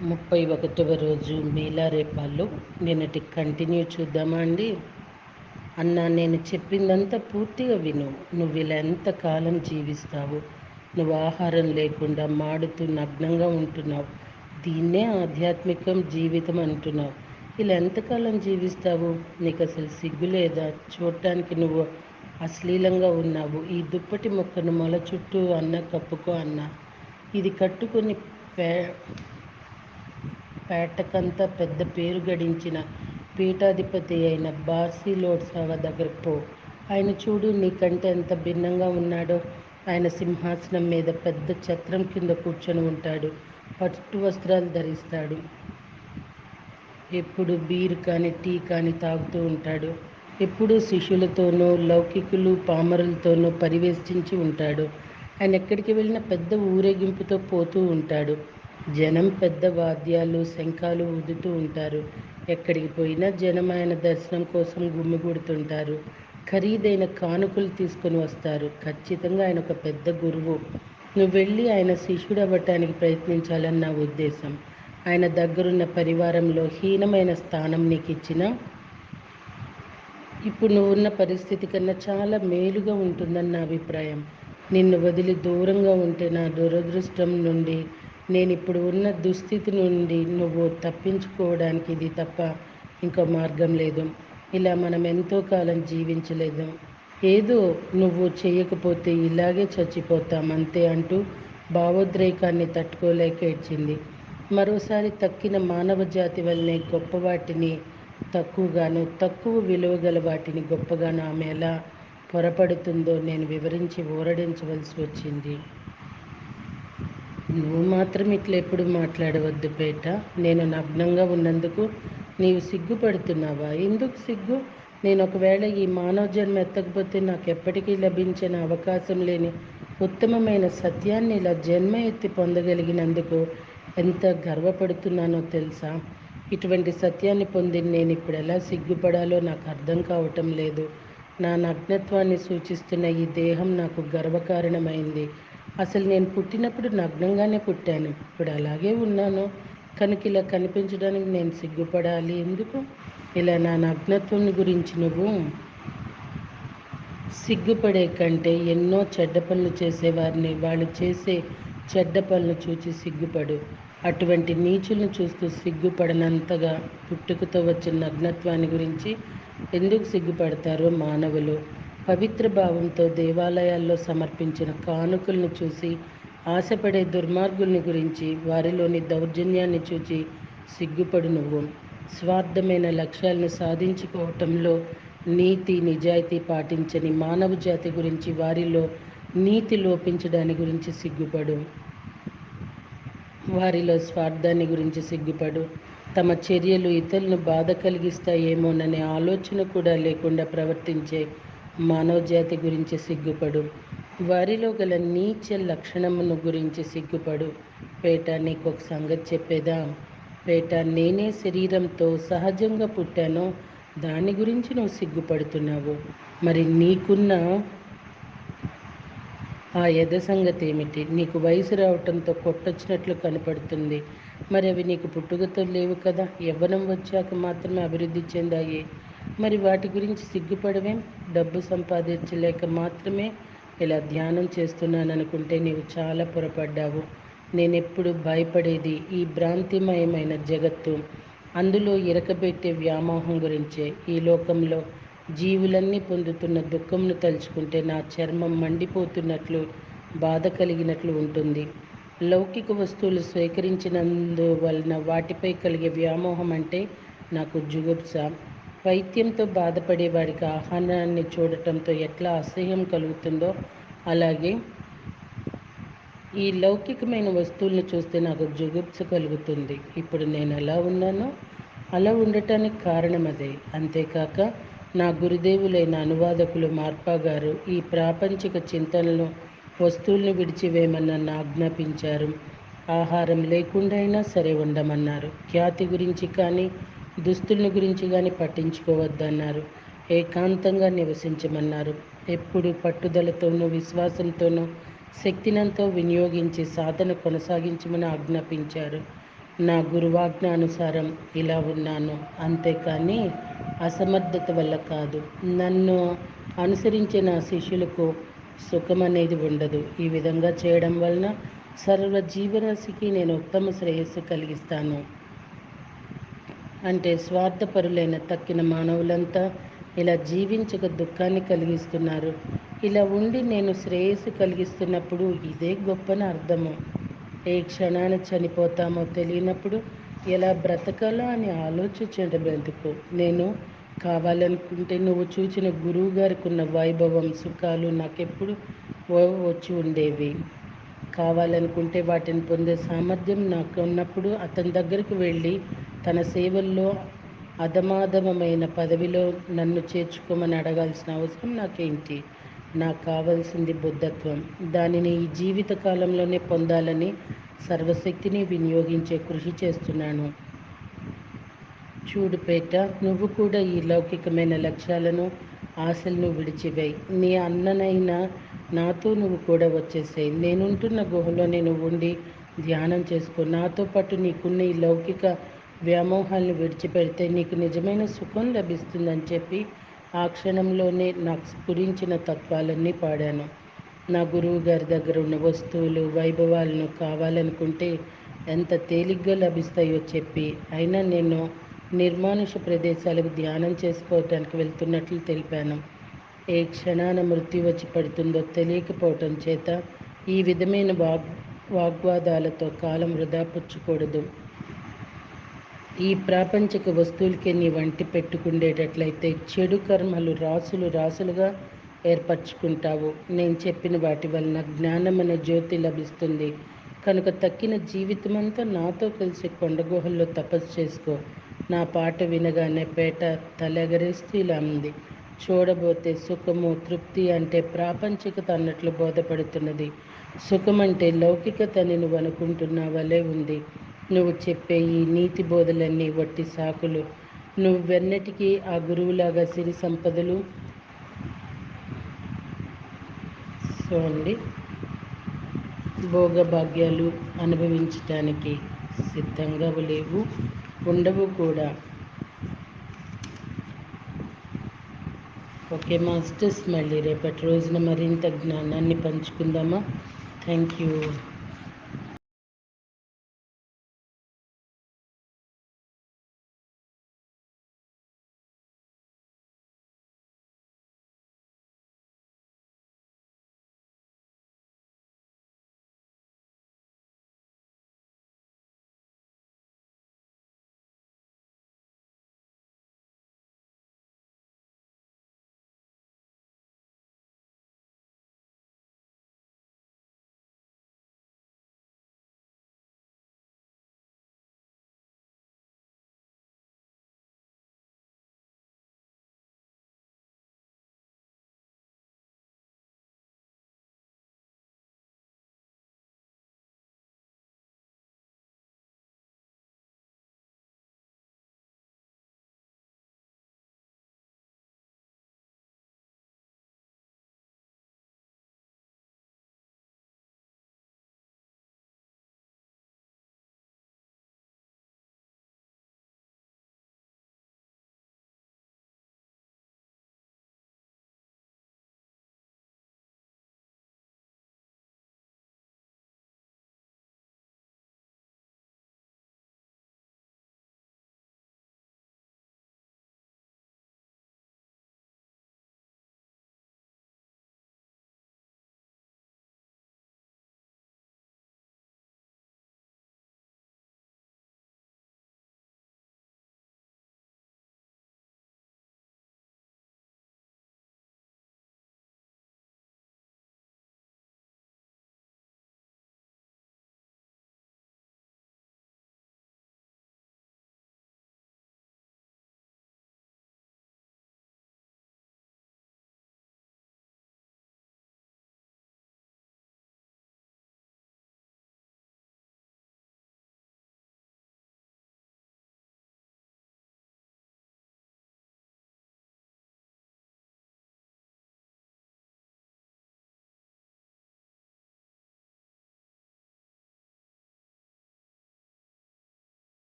31వ రోజు మేలారేపాళ్ళు నిన్నటి కంటిన్యూ చూద్దామా అండి. అన్నా, నేను చెప్పిందంతా పూర్తిగా విను. నువ్వు ఇలా ఎంతకాలం జీవిస్తావు? నువ్వు ఆహారం లేకుండా మాడుతూ నగ్నంగా ఉంటున్నావు. దీన్నే ఆధ్యాత్మికం జీవితం అంటున్నావు. ఇలా ఎంతకాలం జీవిస్తావు? నీకు అసలు సిగ్గు లేదా? చూడటానికి నువ్వు అశ్లీలంగా ఉన్నావు. ఈ దుప్పటి మొక్కను మొల చుట్టూ కప్పుకో అన్న. ఇది కట్టుకొని పే పేటకంతా పెద్ద పేరు గడించిన పీఠాధిపతి అయిన బాసిలోడ్సావ దగ్గరకు పో. ఆయన చూడు, నీకంటే ఎంత భిన్నంగా ఉన్నాడో. ఆయన సింహాసనం మీద పెద్ద ఛత్రం కింద కూర్చొని ఉంటాడు. పట్టు వస్త్రాలు ధరిస్తాడు. ఎప్పుడు బీర్ కానీ టీ కానీ తాగుతూ ఉంటాడు. ఎప్పుడూ శిష్యులతోనూ లౌకికులు పామరులతోనూ పరివేష్టించి ఉంటాడు. ఆయన ఎక్కడికి వెళ్ళినా పెద్ద ఊరేగింపుతో పోతూ ఉంటాడు. జనం పెద్ద వాద్యాలు శంఖాలు ఊదుతూ ఉంటారు. ఎక్కడికి పోయినా జనం ఆయన దర్శనం కోసం గుమిగూడుతుంటారు. ఖరీదైన కానుకలు తీసుకొని వస్తారు. ఖచ్చితంగా ఆయన ఒక పెద్ద గురువు. నువ్వు వెళ్ళి ఆయన శిష్యుడు అవ్వటానికి ప్రయత్నించాలని నా ఉద్దేశం. ఆయన దగ్గరున్న పరివారంలో హీనమైన స్థానం నీకు ఇచ్చిన ఇప్పుడు నువ్వు ఉన్న పరిస్థితి కన్నా చాలా మేలుగా ఉంటుందని నా అభిప్రాయం. నిన్ను వదిలి దూరంగా ఉంటే నా దురదృష్టం నుండి, నేను ఇప్పుడు ఉన్న దుస్థితి నుండి నువ్వు తప్పించుకోవడానికి ఇది తప్ప ఇంకో మార్గం లేదు. ఇలా మనం ఎంతో కాలం జీవించలేదు. ఏదో నువ్వు చేయకపోతే ఇలాగే చచ్చిపోతాం అంతే అంటూ భావోద్రేకాన్ని తట్టుకోలేక ఏడ్చింది. మరోసారి తక్కిన మానవ జాతి వల్లనే గొప్పవాటిని తక్కువగాను, తక్కువ విలువ గల వాటిని గొప్పగాను ఆమె ఎలా పొరపడుతుందో నేను వివరించి ఊరడించవలసి వచ్చింది. నువ్వు మాత్రం ఇట్లా ఎప్పుడు మాట్లాడవద్దు పేట. నేను నగ్నంగా ఉన్నందుకు నీవు సిగ్గుపడుతున్నావా? ఎందుకు సిగ్గు? నేను ఒకవేళ ఈ మానవ జన్మ ఎత్తకపోతే నాకు ఎప్పటికీ లభించిన అవకాశం లేని ఉత్తమమైన సత్యాన్ని ఇలా జన్మ ఎత్తి పొందగలిగినందుకు ఎంత గర్వపడుతున్నానో తెలుసా? ఇటువంటి సత్యాన్ని పొంది నేను ఇప్పుడు ఎలా సిగ్గుపడాలో నాకు అర్థం కావటం లేదు. నా నగ్నత్వాన్ని సూచిస్తున్న ఈ దేహం నాకు గర్వకారణమైంది. అసలు నేను పుట్టినప్పుడు నగ్నంగానే పుట్టాను. ఇప్పుడు అలాగే ఉన్నాను. కనుక ఇలా కనిపించడానికి నేను సిగ్గుపడాలి ఎందుకు? ఇలా నా నగ్నత్వం గురించి నువ్వు సిగ్గుపడే కంటే ఎన్నో చెడ్డ పనులు చేసేవారిని వాళ్ళు చేసే చెడ్డ పనులు చూచి సిగ్గుపడు. అటువంటి నీచులను చూస్తూ సిగ్గుపడనంతగా పుట్టుకతో వచ్చిన నగ్నత్వాన్ని గురించి ఎందుకు సిగ్గుపడతారో మానవులు. పవిత్ర భావంతో దేవాలయాల్లో సమర్పించిన కానుకలను చూసి ఆశపడే దుర్మార్గుల్ని గురించి, వారిలోని దౌర్జన్యాన్ని చూచి సిగ్గుపడు నువ్వు. స్వార్థమైన లక్ష్యాలను సాధించుకోవటంలో నీతి నిజాయితీ పాటించని మానవ జాతి గురించి, వారిలో నీతి లోపించడాని గురించి సిగ్గుపడు. వారిలో స్వార్థాన్ని గురించి సిగ్గుపడు. తమ చర్యలు ఇతరులను బాధ కలిగిస్తాయేమోననే ఆలోచన కూడా లేకుండా ప్రవర్తించే మానవ జాతి గురించి సిగ్గుపడు. వారిలో గల నీచ లక్షణమును గురించి సిగ్గుపడు. పేట, నీకు ఒక సంగతి చెప్పేదా? పేట, నేనే శరీరంతో సహజంగా పుట్టానో దాని గురించి నువ్వు సిగ్గుపడుతున్నావు. మరి నీకున్న ఆ ఎద సంగతి ఏమిటి? నీకు వయసు రావటంతో కొట్టొచ్చినట్లు కనపడుతుంది. మరి అవి నీకు పుట్టుకతో లేవు కదా, యవ్వనం వచ్చాక మాత్రమే అభివృద్ధి చెందాయి. మరి వాటి గురించి సిగ్గుపడవేం? డబ్బు సంపాదించలేక మాత్రమే ఇలా ధ్యానం చేస్తున్నాననుకుంటే నీవు చాలా పొరపడ్డావు. నేనెప్పుడు భయపడేది ఈ భ్రాంతిమయమైన జగత్తు, అందులో ఇరకబెట్టే వ్యామోహం గురించే. ఈ లోకంలో జీవులన్నీ పొందుతున్న దుఃఖంను తలుచుకుంటే నా చర్మం మండిపోతున్నట్లు, బాధ కలిగినట్లు ఉంటుంది. లౌకిక వస్తువులు స్వీకరించినందువలన వాటిపై కలిగే వ్యామోహం అంటే నాకు జుగుప్స. పైత్యంతో బాధపడే వాడికి ఆహారాన్ని చూడటంతో ఎట్లా అసహ్యం కలుగుతుందో, అలాగే ఈ లౌకికమైన వస్తువులను చూస్తే నాకు జుగుప్స కలుగుతుంది. ఇప్పుడు నేను ఎలా ఉన్నానో అలా ఉండటానికి కారణం అదే. అంతేకాక నా గురుదేవులైన అనువాదకులు మార్పా గారు ఈ ప్రాపంచిక చింతనలను, వస్తువుల్ని విడిచివేయమని నన్ను ఆజ్ఞాపించారు. ఆహారం లేకుండా అయినా సరే ఉండమన్నారు. ఖ్యాతి గురించి కానీ దుస్తుల్ని గురించి కానీ పట్టించుకోవద్దన్నారు. ఏకాంతంగా నివసించమన్నారు. ఎప్పుడు పట్టుదలతోనూ విశ్వాసంతోనూ శక్తినంతా వినియోగించి సాధన కొనసాగించమని ఆజ్ఞాపించారు. నా గురువాజ్ఞానుసారం ఇలా ఉన్నాను, అంతేకాని అసమర్థత వల్ల కాదు. నన్ను అనుసరించే నా శిష్యులకు సుఖం అనేది ఉండదు. ఈ విధంగా చేయడం వలన సర్వ జీవరాశికి నేను ఉత్తమ శ్రేయస్సు కలిగిస్తాను. అంటే స్వార్థపరులైన తక్కిన మానవులంతా ఇలా జీవించక దుఃఖాన్ని కలిగిస్తున్నారు. ఇలా ఉండి నేను శ్రేయస్సు కలిగిస్తున్నప్పుడు ఇదే గొప్పని అర్థము. ఏ క్షణాన చనిపోతామో తెలియనప్పుడు ఎలా బ్రతకాలో అని ఆలోచించడం ఎందుకు? నేను కావాలనుకుంటే నువ్వు చూసిన గురువు గారికి ఉన్న వైభవం, సుఖాలు నాకెప్పుడు వచ్చి ఉండేవి. కావాలనుకుంటే వాటిని పొందే సామర్థ్యం నాకు ఉన్నప్పుడు అతని దగ్గరికి వెళ్ళి తన సేవల్లో అధమాధమమైన పదవిలో నన్ను చేర్చుకోమని అడగాల్సిన అవసరం నాకేంటి? నాకు కావాల్సింది బుద్ధత్వం. దానిని ఈ జీవిత కాలంలోనే పొందాలని సర్వశక్తిని వినియోగించే కృషి చేస్తున్నాను. చూడు పేట, నువ్వు కూడా ఈ లౌకికమైన లక్ష్యాలను, ఆశలను విడిచివేయి. నీ అన్ననైనా నాతో నువ్వు కూడా వచ్చేసేయి. నేనుంటున్న గుహలోనే నువ్వు ఉండి ధ్యానం చేసుకో. నాతో పాటు నీకున్న ఈ లౌకిక వ్యామోహాలను విడిచిపెడితే నీకు నిజమైన సుఖం లభిస్తుందని చెప్పి ఆ క్షణంలోనే నాకు స్ఫురించిన తత్వాలన్నీ పాడాను. నా గురువు గారి దగ్గర ఉన్న వస్తువులు, వైభవాలను కావాలనుకుంటే ఎంత తేలిగ్గా లభిస్తాయో చెప్పి, అయినా నేను నిర్మానుష ప్రదేశాలకు ధ్యానం చేసుకోవటానికి వెళ్తున్నట్లు తెలిపాను. ఏ క్షణాన మృత్యు వచ్చి పడుతుందో తెలియకపోవటం చేత ఈ విధమైన వాగ్వాదాలతో కాలం వృధా పుచ్చకూడదు. ఈ ప్రాపంచిక వస్తువులకే నీ వంటి పెట్టుకుండేటట్లయితే చెడు కర్మలు రాసులు రాసులుగా ఏర్పరచుకుంటావు. నేను చెప్పిన వాటి వలన జ్ఞానం అనే జ్యోతి లభిస్తుంది. కనుక తక్కిన జీవితమంతా నాతో కలిసి కొండ గుహల్లో తపస్సు చేసుకో. నా పాట వినగానే పేట తలెగరేస్తూ ఇలా ఉంది. చూడబోతే సుఖము, తృప్తి అంటే ప్రాపంచికత అన్నట్లు బోధపడుతున్నది. సుఖం అంటే లౌకికత అని నువ్వు అనుకుంటున్న వలె ఉంది. నువ్వు చెప్పే ఈ నీతి బోధలన్నీ వట్టి సాకులు. నువ్వెన్నటికీ ఆ గురువులాగా సిరి సంపదలు అండి భోగభాగ్యాలు అనుభవించటానికి సిద్ధంగా లేవు, ఉండవు కూడా. ఓకే మాస్టర్స్, మళ్ళీ రేపటి రోజున మరింత జ్ఞానాన్ని పంచుకుందామా? Thank you.